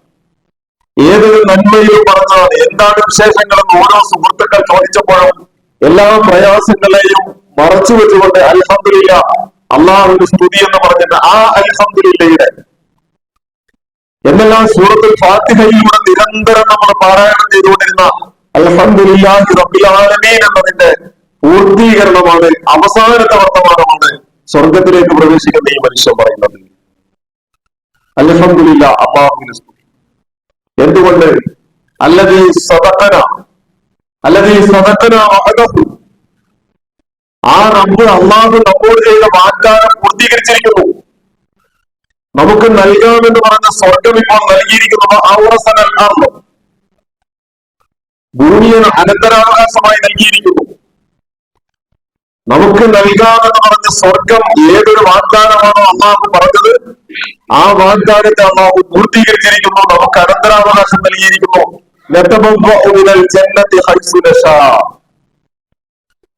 ഏതൊരു നന്മയിലും പറഞ്ഞതാണ്. എന്താണ് വിശേഷങ്ങളെന്ന് ഓരോ സുഹൃത്തുക്കൾ ചോദിച്ചപ്പോഴും എല്ലാ പ്രയാസങ്ങളെയും മറച്ചു വെച്ചുകൊണ്ട് അൽഹംദുലില്ലാഹ്, അല്ലാഹുവിന്റെ സ്തുതി എന്ന് പറഞ്ഞിട്ട് ആ അൽഹംദുലില്ലയുടെ എന്നെല്ലാം സൂറത്തുൽ ഫാത്തിഹയിലൂടെ നിരന്തരം നമ്മൾ പാരായണം ചെയ്തുകൊണ്ടിരുന്ന അൽഹംദുലില്ലാഹി റബ്ബിൽ ആലമീൻ എന്നതിന്റെ പൂർത്തീകരണമാണ്, അവസാനത്തെ വർത്തമാനമാണ് സ്വർഗത്തിലേക്ക് പ്രവേശിക്കുന്ന ഈ മനുഷ്യൻ പറയുന്നത്. അൽഹംദുലില്ലാഹ്, അല്ലാഹുവിന്റെ സ്തുതി. എന്തുകൊണ്ട്? അല്ലദീ സദഖന വഅദഹു, ആ റബ്ബ് അല്ലാഹു നമ്മോട് ചെയ്ത വാഗ്ദാനം പൂർത്തീകരിച്ചിരിക്കുന്നു. നമുക്ക് നൽകാമെന്ന് പറഞ്ഞ സ്വർഗം ഇപ്പോൾ നൽകിയിരിക്കുന്നത് ഔറസനൽ അർള്, ഭൂമിയെ അനന്തരാവകാശമായി നൽകിയിരിക്കുന്നു. നമുക്ക് നൽകാമെന്ന് പറഞ്ഞ സ്വർഗം ഏതൊരു വാഗ്ദാനമാണോ അള്ളാഹു പറഞ്ഞത്, ആ വാഗ്ദാനത്തെ അള്ളാഹു പൂർത്തീകരിച്ചിരിക്കുന്നു. നമുക്ക് അനന്തരാവകാശം നൽകിയിരിക്കുന്നു.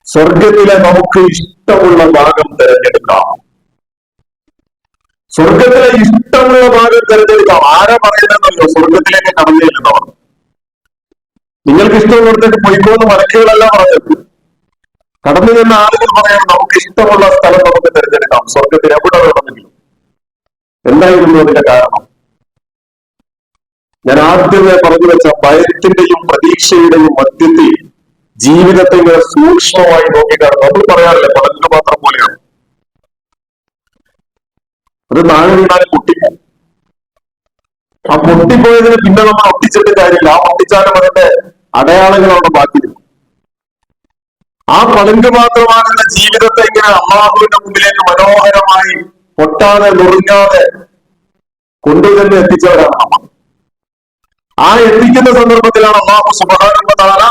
സ്വർഗത്തിലെ നമുക്ക് ഇഷ്ടമുള്ള ഭാഗം തിരഞ്ഞെടുക്കാം. സ്വർഗത്തിലെ ഇഷ്ടമുള്ള ഭാഗം തിരഞ്ഞെടുക്കാം. ആരാ പറയുന്നതെന്നല്ലോ, സ്വർഗത്തിലേക്ക് കടന്നു ചെല്ലുന്നവർ. നിങ്ങൾക്ക് ഇഷ്ടമുള്ളിടത്തേക്ക് പൊയ്ക്കോന്ന് മലക്കുകളല്ല പറഞ്ഞത്. കടന്നു ചെന്ന ആളുകൾ പറയണം, നമുക്ക് ഇഷ്ടമുള്ള സ്ഥലം നമുക്ക് തിരഞ്ഞെടുക്കാം സ്വർഗത്തിൽ എവിടെ വേണമെങ്കിലും. എന്തായിരുന്നു അതിന്റെ കാരണം? ഞാൻ ആദ്യമേ പറഞ്ഞു വെച്ച ഭയത്തിന്റെയും പ്രതീക്ഷയുടെയും മധ്യത്തിൽ ജീവിതത്തെ ഇങ്ങനെ സൂക്ഷ്മമായി നോക്കിക്കാണ്. നമ്മൾ പറയാറില്ല, പടലിന്റെ പാത്രം പോലെയാണ്. അത് താഴെ വീണാൽ പൊട്ടിപ്പോ. ആ പൊട്ടിപ്പോയതിന് പിന്നെ നമ്മൾ ഒട്ടിച്ചിട്ട് കാര്യമില്ല. ആ ഒട്ടിച്ചാലും അതിന്റെ അടയാളങ്ങൾ അവിടെ ബാക്കിയിരുന്നു. ആ പളുങ്ക് മാത്രമാകുന്ന ജീവിതത്തെ ഇങ്ങനെ അള്ളാഹുവിന്റെ മുമ്പിലേക്ക് മനോഹരമായി പൊട്ടാതെ നുറുങ്ങാതെ കൊണ്ടുതന്നെ എത്തിച്ചവരാണ് നമ്മൾ. ആ എത്തിക്കുന്ന സന്ദർഭത്തിലാണ് അള്ളാഹു സുബ്ഹാനഹു വ തആല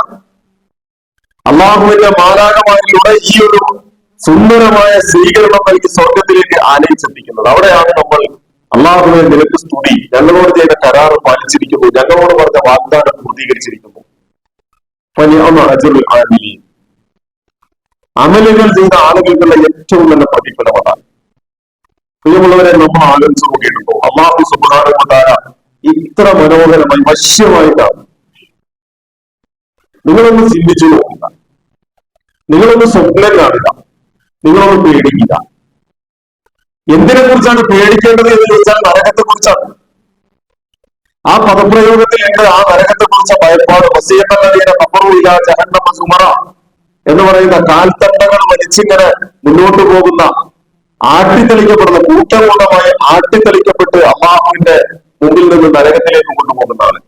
അള്ളാഹുവിന്റെ മാലാഖമാരിലൂടെ ഈ ഒരു സുന്ദരമായ സ്വീകരണം നൽകി സ്വർഗത്തിലേക്ക് ആനയിച്ചെത്തിക്കുന്നത്. അവിടെയാണ് നമ്മൾ അള്ളാഹുവിനെ നിനക്ക് സ്തുതി, ഞങ്ങളോട് ചെയ്ത കരാറ് പാലിച്ചിരിക്കുന്നു, ഞങ്ങളോട് പറഞ്ഞ വാഗ്ദാനം പൂർത്തീകരിച്ചിരിക്കുന്നു. അമലുകൾ ചെയ്ത ആളുകൾക്കുള്ള ഏറ്റവും നല്ല പ്രതിഫലം അതാണ്. പ്രിയമുള്ളവരെ, നമ്മൾ ആലോചിച്ച് നോക്കിയിട്ടുണ്ടോ? അള്ളാഹു സുബ്ഹാനഹു വ തആല ഇത്ര മനോഹരമായി വശ്യമായിട്ടാണ്. നിങ്ങളൊന്ന് ചിന്തിച്ചു നോക്കുക, നിങ്ങളൊന്ന് സ്വപ്നം കാണുക, നിങ്ങളൊന്ന് പേടിക്കുക. എന്തിനെ കുറിച്ചാണ് പേടിക്കേണ്ടത് എന്ന് ചോദിച്ചാൽ നരകത്തെ കുറിച്ചാണ്. ആ പദപ്രയോഗത്തിൽ ഉണ്ട് ആ നരകത്തെ കുറിച്ച ഭയപ്പാട്. എന്ന് പറയുന്ന കാൽത്തണ്ടകൾ വലിച്ചിങ്ങനെ മുന്നോട്ട് പോകുന്ന, ആട്ടിത്തെളിക്കപ്പെടുന്ന, കൂട്ടകൂട്ടമായി ആട്ടിത്തെളിക്കപ്പെട്ട് അള്ളാഹുവിന്റെ മുമ്പിൽ നിന്ന് നരകത്തിലേക്ക് കൊണ്ടുപോകുന്നതാണ്.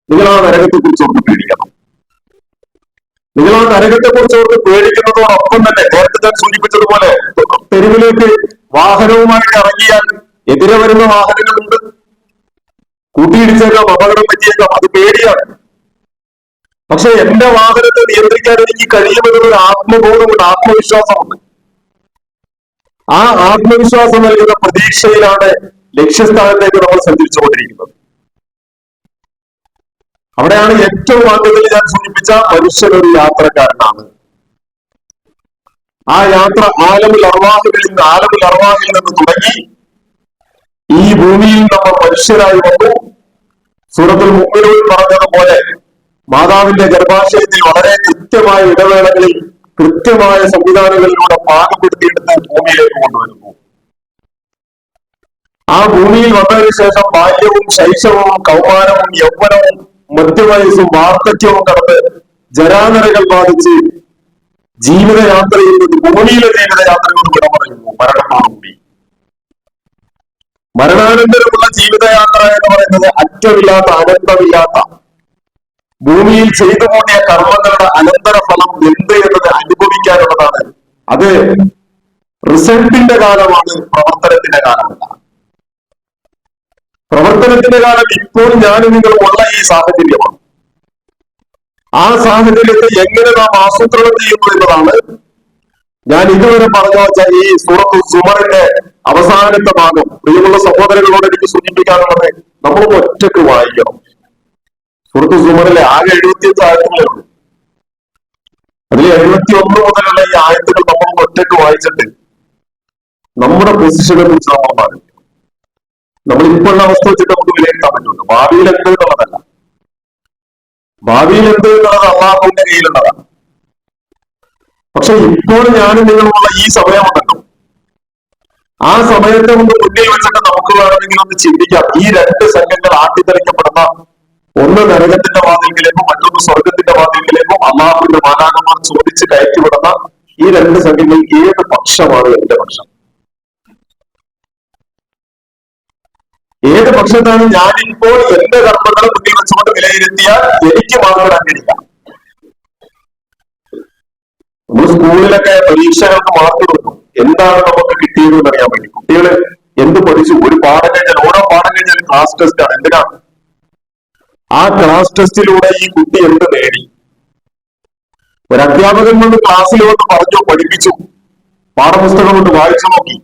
നിങ്ങൾ ആ നരകത്തെ കുറിച്ച് ഓർത്ത് പേടിക്കണം. നിങ്ങൾ ആ നരകത്തെ കുറിച്ച് ഓർത്ത് പേടിക്കുന്നതോടൊപ്പം തന്നെ നേരത്തെ ഞാൻ സൂചിപ്പിച്ചതുപോലെ തെരുവിലേക്ക് വാഹനവുമായിട്ട് ഇറങ്ങിയാൽ എതിരെ വരുന്ന വാഹനങ്ങളുണ്ട്, കൂട്ടിയിടിച്ചേക്കാം, അപകടം പറ്റിയേക്കാം, അത് പേടിയാണ്. പക്ഷെ എന്റെ വാഹനത്തെ നിയന്ത്രിക്കാൻ എനിക്ക് കഴിയുമെന്നൊരു ആത്മബോധമുണ്ട്, ആത്മവിശ്വാസമുണ്ട്. ആ ആത്മവിശ്വാസം നൽകുന്ന പ്രതീക്ഷയിലാണ് ലക്ഷ്യസ്ഥാനത്തേക്ക് നമ്മൾ സഞ്ചരിച്ചുകൊണ്ടിരിക്കുന്നത്. അവിടെയാണ് ഏറ്റവും ആദ്യത്തിൽ ഞാൻ സൂചിപ്പിച്ച മനുഷ്യനൊരു യാത്രക്കാരനാണ്. ആ യാത്ര ആലമുൽ അർവാഹിൽ നിന്ന് തുടങ്ങി ഈ ഭൂമിയിൽ നമ്മൾ മനുഷ്യരായി വന്നു. സൂറത്തുൽ മുഅ്മിനൂൻ പറഞ്ഞതുപോലെ മാതാവിന്റെ ഗർഭാശയത്തിൽ വളരെ കൃത്യമായ ഇടവേളകളിൽ കൃത്യമായ സംവിധാനങ്ങളിലൂടെ പാകപ്പെടുത്തിയെടുത്ത് ഭൂമിയിലേക്ക് കൊണ്ടുവരുന്നു. ആ ഭൂമിയിൽ വന്നതിന് ശേഷം ബാല്യവും ശൈശവവും കൗമാരവും യൗവനവും മധ്യവയസ്സും വാർദ്ധക്യവും കടന്ന് ജരാനരകൾ ബാധിച്ച് ജീവിതയാത്രയിൽ നിന്ന് ഭൂമിയിലെ ജീവിതയാത്രയോട് വിട പറയുന്നു മരണത്തോടുകൂടി. മരണാനന്തരമുള്ള ജീവിതയാത്ര എന്ന് പറയുന്നത് അറ്റമില്ലാത്ത, അനന്തമില്ലാത്ത, ഭൂമിയിൽ ചെയ്തു കൂട്ടിയ കർമ്മങ്ങളുടെ അനന്തരഫലം എന്ത് എന്നത് അനുഭവിക്കാനുള്ളതാണ്. അത് റിസൾട്ടിന്റെ കാലമാണ്, പ്രവർത്തനത്തിന്റെ കാലമല്ല. പ്രവർത്തനത്തിന്റെ കാലം ഇപ്പോൾ ഞാനും നിങ്ങളും ഉള്ള ഈ സാഹചര്യമാണ്. ആ സാഹചര്യത്തെ എങ്ങനെ നാം ആസൂത്രണം ചെയ്യുന്നു എന്നതാണ് ഞാൻ ഇതുവരെ പറഞ്ഞു വെച്ചാൽ ഈ സൂറത്തുൽ സുമറിന്റെ അവസാനത്തെ ഭാഗം. പ്രിയമുള്ള സഹോദരങ്ങളോട് എനിക്ക് സൂചിപ്പിക്കാനുള്ളത്, നമ്മൾ ഒറ്റക്ക് വായിക്കണം. സൂറത്തുൽ സുമറിലെ ആകെ 75 ആയത്തുകളേ ഉള്ളൂ. അതിൽ 71 മുതലുള്ള ഈ ആയത്തുകൾ നമ്മൾ ഒറ്റക്ക് വായിച്ചിട്ട് നമ്മുടെ പൊസിഷനെ കുറിച്ച് നമ്മൾ പറയും. നമ്മൾ ഇപ്പോഴുള്ള അവസ്ഥ വെച്ചിട്ട് നമുക്ക് വിലയിരുത്താൻ പറ്റുള്ളൂ. ഭാവിയിൽ എന്ത് എന്നുള്ളതല്ല. ഭാവിയിൽ എന്ത് എന്നുള്ളത് അള്ളാഹുവിന്റെ കയ്യിലുള്ളതാണ്. പക്ഷെ ഇപ്പോൾ ഞാനും നിങ്ങളുമുള്ള ഈ സമയമുണ്ടല്ലോ, ആ സമയത്തെ ഒന്ന് മുന്നിൽ വെച്ചിട്ട് നമുക്ക് വേണമെങ്കിൽ ഒന്ന് ചിന്തിക്കാം. ഈ രണ്ട് സംഘങ്ങൾ ആട്ടിത്തെറിക്കപ്പെടുന്ന, ഒന്ന് നരകത്തിന്റെ വാതിൽക്കലേക്കും മറ്റൊന്ന് സ്വർഗത്തിന്റെ വാതിൽക്കലേക്കും അള്ളാഹുവിന്റെ മാലാഖമാർ ചോദിച്ച് കയറ്റിവിടുന്ന ഈ രണ്ട് സംഘങ്ങൾ ഏത് പക്ഷമാണ് എന്റെ പക്ഷം? ഏത് പക്ഷത്താണ് ഞാനിപ്പോൾ എന്റെ കർമ്മങ്ങളെ മുന്നിൽ വെച്ചുകൊണ്ട് വിലയിരുത്തിയാൽ എനിക്ക് മാർക്കിടാൻ കഴിയില്ല? നമ്മൾ സ്കൂളിലൊക്കെ പരീക്ഷകൾക്ക് മാർക്ക് കൊടുക്കും. എന്താണ് നമുക്ക് കിട്ടിയതെന്ന് അറിയാൻ വേണ്ടി. കുട്ടികൾ എന്ത് പഠിച്ചു, ഒരു പാഠം കഴിഞ്ഞാൽ, ഓരോ പാഠം കഴിഞ്ഞാൽ ക്ലാസ് ടെസ്റ്റ് ആണ്. എന്തിനാണ്? ആ ക്ലാസ് ടെസ്റ്റിലൂടെ ഈ കുട്ടി എന്ത് നേടി? ഒരു അധ്യാപകൻ കൊണ്ട് ക്ലാസ്സിൽ വന്ന് പറഞ്ഞു, പഠിപ്പിച്ചു, പാഠപുസ്തകം കൊണ്ട് വായിച്ചു നോക്കി,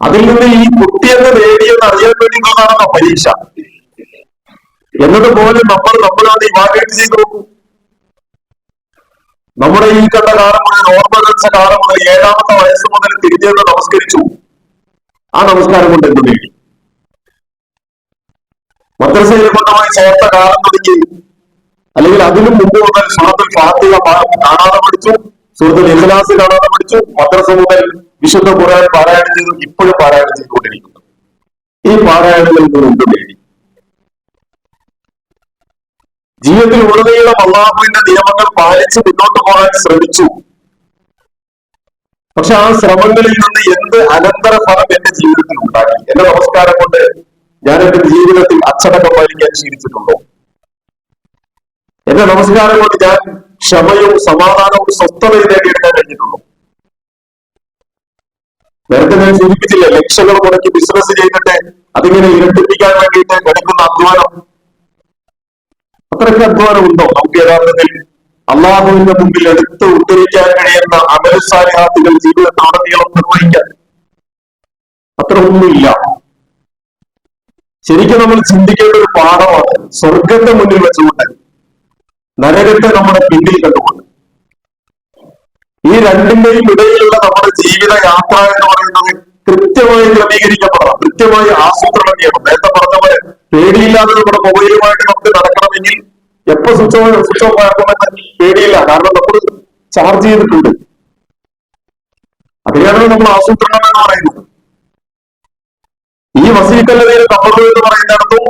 അതിൽ നിന്ന് ഈ കുട്ടി എന്ന് നേടിയെന്ന് അറിയാൻ വേണ്ടിയുള്ളതാണോ പരീക്ഷ? എന്നതുപോലെ നമ്മളത് ഇവാലുവേറ്റ് ചെയ്ത് നോക്കൂ. നമ്മുടെ ഈ കണ്ട കാലം മുതൽ, ഓർമ്മ വെച്ച കാലം മുതൽ, 7ാമത്തെ വയസ്സ് മുതൽ തിരിഞ്ഞെന്ന് നമസ്കരിച്ചു. ആ നമസ്കാരം കൊണ്ട് എന്ത് നേടി? മദ്രസയിൽ കൊണ്ടുപോയി ചേർത്ത കാലം തുടങ്ങി, അല്ലെങ്കിൽ അതിനു മുമ്പ് മുതൽ സൂറത്തുൽ ഫാത്തിഹ കാണാതെ പഠിച്ചു, സൂറത്തുൽ ഇഖ്ലാസ് കാണാതെ പഠിച്ചു, മദ്രസ മുതൽ വിശുദ്ധ ഖുർആൻ പാരായണം ചെയ്തു, ഇപ്പോഴും പാരായണം ചെയ്തുകൊണ്ടിരിക്കുന്നു. ഈ പാരായണങ്ങളിൽ നിന്ന് എന്ത് നേടി? ജീവിതത്തിൽ ഉടനീളം അള്ളാഹുവിന്റെ നിയമങ്ങൾ പാലിച്ച് മുന്നോട്ട് പോകാൻ ശ്രമിച്ചു. പക്ഷെ ആ ശ്രമങ്ങളിൽ നിന്ന് എന്ത് അനന്തര ഫലം എന്റെ ജീവിതത്തിൽ ഉണ്ടാക്കി? എന്റെ നമസ്കാരം കൊണ്ട് ഞാൻ എന്റെ ജീവിതത്തിൽ അച്ചടക്കം പാലിക്കാൻ ശീലിച്ചിട്ടുണ്ടോ? എന്റെ നമസ്കാരം കൊണ്ട് ഞാൻ ക്ഷമയും സമാധാനവും സ്വസ്ഥതയും നേടിയെടുക്കാൻ കഴിഞ്ഞിട്ടുണ്ടോ? നേരത്തെ ഞാൻ സൂചിപ്പിച്ചില്ല, ലക്ഷങ്ങൾ മുടക്കി ബിസിനസ് ചെയ്തിട്ട് അതിങ്ങനെ ഇരട്ടിപ്പിക്കാൻ വേണ്ടിയിട്ട് എടുക്കുന്ന അധ്വാനം, അത്രയ്ക്ക് അധ്വാനം ഉണ്ടോ നമുക്ക് യഥാർത്ഥത്തിൽ അള്ളാഹുവിന്റെ മുമ്പിൽ എടുത്ത് ഉദ്ധരിക്കാൻ കഴിയുന്ന അമലുസാലിഹാത്തുകൾ ജീവിതത്തിലുടനീളം നിർവഹിക്കാൻ? അത്ര ഒന്നുമില്ല. ശരിക്കും നമ്മൾ ചിന്തിക്കേണ്ട ഒരു പാഠമാണ്, സ്വർഗത്തെ മുന്നിൽ വെച്ചുകൊണ്ട് നരകത്തെ നമ്മുടെ പിന്നിൽ കണ്ടുകൊണ്ട് ഈ രണ്ടിന്റെയും ഇടയിലുള്ള നമ്മുടെ ജീവിത യാത്ര എന്ന് പറയുന്നത് കൃത്യമായി ക്രമീകരിക്കപ്പെടണം, കൃത്യമായി ആസൂത്രണം ചെയ്യണം. നേരത്തെ പറഞ്ഞ പോലെ പേടിയില്ലാതെ നമ്മുടെ മൊബൈലുമായിട്ട് നമുക്ക് നടക്കണമെങ്കിൽ എപ്പോ സ്വിച്ച് ഓഫ് ആക്കുമെന്ന് പേടിയില്ല, കാരണം നമ്മൾ ചാർജ് ചെയ്തിട്ടുണ്ട്. അതിനാണ് നമ്മൾ ആസൂത്രണം എന്ന് പറയുന്നത്. ഈ വസീക്കല്ലതയിൽ കപ്പറുകൾ എന്ന് പറയുന്നിടത്തും,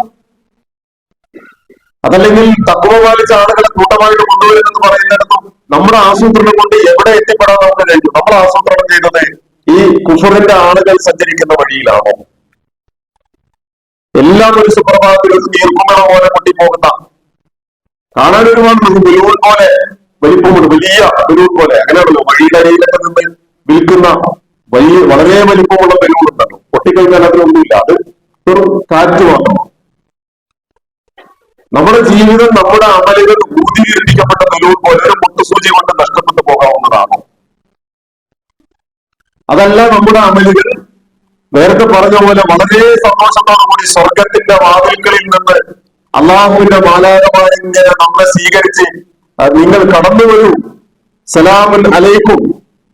അതല്ലെങ്കിൽ തഖ്വ പാലിച്ച ആളുകളെ കൂട്ടമായിട്ട് കൊണ്ടുവരുമെന്ന് പറയുന്നിടത്തും നമ്മുടെ ആസൂത്രണം കൊണ്ട് എവിടെ എത്തിപ്പെടാൻ നമുക്ക് കഴിയും? നമ്മൾ ആസൂത്രണം ചെയ്തത് ഈ കുഫറിന്റെ ആളുകൾ സഞ്ചരിക്കുന്ന വഴിയിലാണോ? എല്ലാം ഒരു സുപ്രഭാതത്തിൽ ഒരു നീർക്കുമള പോലെ പൊട്ടിപ്പോകുന്ന, കാണാൻ ഒരുപാട് ബലൂൺ പോലെ വലിപ്പമുണ്ട്, വലിയ ബലൂൺ പോലെ, അങ്ങനെയാണല്ലോ വഴിയുടെ അടിയിലൊക്കെ നിന്ന് വിൽക്കുന്ന വളരെ വലിപ്പമുള്ള ബലൂൺ ഉണ്ടല്ലോ. പൊട്ടിക്കഴിഞ്ഞാൽ അതിനൊന്നുമില്ല, അത് ഒരു കാറ്റ് മാത്രമാണ്. നമ്മുടെ ജീവിതം, നമ്മുടെ അമലുകൾ ഊതിവീർപ്പിക്കപ്പെട്ട ബലൂൺ പോലെ ഒരു മുട്ടുസൂചി കൊണ്ട് നഷ്ടപ്പെട്ടു പോകാവുന്നതാണോ? അതല്ല, നമ്മുടെ അമലുകൾ നേരത്തെ പറഞ്ഞ പോലെ വളരെ സന്തോഷത്തോടു കൂടി സ്വർഗത്തിന്റെ വാതിൽക്കളിൽ നിന്ന് അള്ളാഹുവിന്റെ മാലാഖമാരിങ്ങനെ നമ്മളെ സ്വീകരിച്ച്, നിങ്ങൾ കടന്നു വരൂ, സലാമുൻ അലൈക്കും,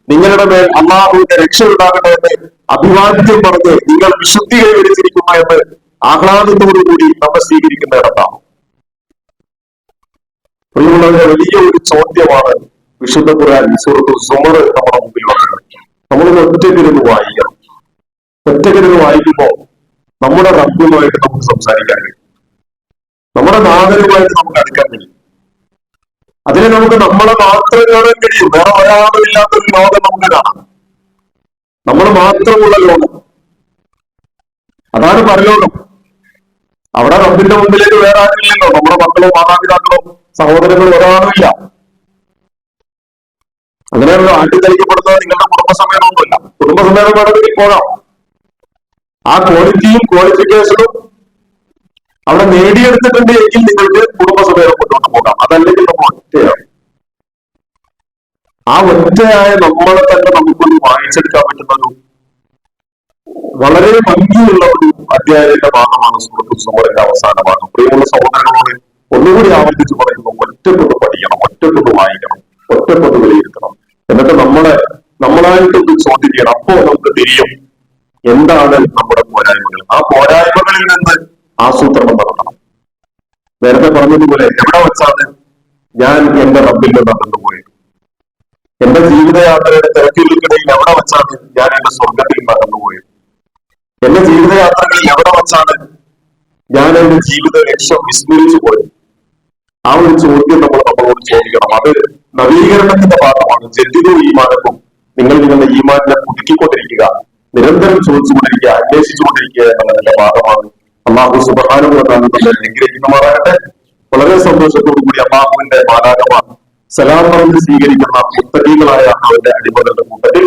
നിങ്ങളുടെ മേൽ അള്ളാഹുവിന്റെ രക്ഷ ഉണ്ടാകട്ടെ എന്ന് അഭിവാദ്യം പറഞ്ഞ് നിങ്ങൾ വിശുദ്ധി കൈവരിച്ചിരിക്കുന്നു എന്ന് ആഹ്ലാദത്തോടു കൂടി നമ്മെ സ്വീകരിക്കുന്ന ഇടത്താണ്. പ്രിയമുള്ളവരുടെ വലിയ ഒരു ചോദ്യമാണ് വിശുദ്ധ ഖുർആൻ സൂറത്തുൽ സുമർ നമ്മുടെ മുമ്പിൽ വന്നത്. നമ്മളൊന്ന് ഒറ്റക്കിരുന്ന് വായിക്കണം. ഒറ്റക്കിരുന്ന് വായിക്കുമ്പോൾ നമ്മുടെ റബ്ബുമായിട്ട് നമുക്ക് സംസാരിക്കാൻ കഴിയും, നമ്മുടെ നാഥനുമായിട്ട് നമുക്ക് അടുക്കാൻ കഴിയും. അതിന് നമുക്ക് നമ്മളെ മാത്രം കാണാൻ കഴിയും. വേറെ ഒരാളും ഇല്ലാത്തൊരു ലോകം നമുക്ക് കാണാം, നമ്മൾ മാത്രമുള്ള ലോകം. അതാണ് പരലോകം. അവിടെ റബ്ബിന്റെ മുമ്പിലേക്ക് വേറെ ആരുമില്ലല്ലോ. നമ്മുടെ മക്കളോ മാതാപിതാക്കളോ സഹോദരങ്ങളോ ഒരാളുമില്ല. അങ്ങനെയാണല്ലോ ആട്ടിത്തലിക്കപ്പെടുന്നത്. നിങ്ങളുടെ കുടുംബസമേതമൊന്നുമില്ല. കുടുംബസമേതം വേണമെങ്കിൽ പോകാം. ആ ക്വാളിറ്റിയും ക്വാളിഫിക്കേഷനും അവിടെ നേടിയെടുത്തിട്ടുണ്ട് എങ്കിൽ നിങ്ങൾക്ക് കുടുംബസമേതം മുന്നോട്ട് പോകാം. അതല്ലെങ്കിൽ നമ്മൾ ഒറ്റയാണ്. ആ ഒറ്റയായ നമ്മളെ തന്നെ നമുക്കൊന്ന് വായിച്ചെടുക്കാൻ പറ്റുന്ന വളരെ ഭംഗിയുള്ള ഒരു അധ്യായത്തിന്റെ ഭാഗമാണ് സൂറത്തുൽ സുമറിന്റെ അവസാന ഭാഗം. പ്രിയമുള്ള സഹോദരങ്ങളോട് ഒന്നുകൂടി ആവർത്തിച്ച് പറയുന്നു, ഒറ്റക്കൊന്ന് പഠിക്കണം, ഒറ്റക്കൊന്ന് വായിക്കണം, ഒറ്റക്കൊന്ന് വിലയിരുത്തണം. എന്നിട്ട് നമ്മളായിട്ടൊന്ന് ചോദ്യം ചെയ്യണം. അപ്പോ നമുക്ക് തിരിയും എന്താണ് നമ്മുടെ പോരായ്മകൾ. ആ പോരായ്മകളിൽ നിന്ന് ആസൂത്രണം നടത്തണം. നേരത്തെ പറഞ്ഞതുപോലെ എവിടെ വെച്ചാണ് ഞാൻ എന്റെ റബ്ബിൽ നിന്ന് അകന്നുപോയത്? എന്റെ ജീവിതയാത്രയുടെ തിരക്കുകൾക്കിടയിൽ എവിടെ വെച്ചാണ് ഞാൻ എന്റെ സ്വർഗത്തിൽ നിന്ന് അകന്നുപോയത്? എന്റെ ജീവിതയാത്രകളിൽ എവിടെ വെച്ചാണ് ഞാൻ എന്റെ ജീവിത ലക്ഷ്യം വിസ്മരിച്ചു പോയത്? ആ ഒരു ചോദ്യം നമ്മളോട് ചോദിക്കണം. അത് നവീകരണത്തിന്റെ ഭാഗമാണ്. ജദ്ദിദു ഈമാനക്കും, നിങ്ങൾ നിങ്ങളുടെ ഈമാനിനെ പുതുക്കിക്കൊണ്ടിരിക്കുക, നിരന്തരം ചോദിച്ചുകൊണ്ടിരിക്കുക, അന്വേഷിച്ചുകൊണ്ടിരിക്കുക എന്നതിന്റെ ഭാഗമാണ്. അള്ളാഹു സുബ്ഹാനഹു വ തആല നമ്മളെ അനുഗ്രഹിക്കുമാറാകട്ടെ. വളരെ സന്തോഷത്തോടു കൂടി അള്ളാഹുവിന്റെ മാലാഖമാർ സലാം പറഞ്ഞ് സ്വീകരിക്കുന്ന മുത്തഖീകളായ അവരുടെ അടിമകളുടെ കൂട്ടത്തിൽ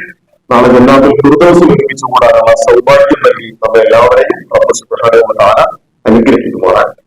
നാളെ ജന്നാത്തുൽ ഫിർദൗസിൽ ഒരുമിച്ച് കൂടാനുള്ള സൗഭാഗ്യം നൽകി നമ്മെ എല്ലാവരെയും റബ്ബ് സുബ്ഹാനഹു വ തആല അനുഗ്രഹിക്കുമാറാകട്ടെ.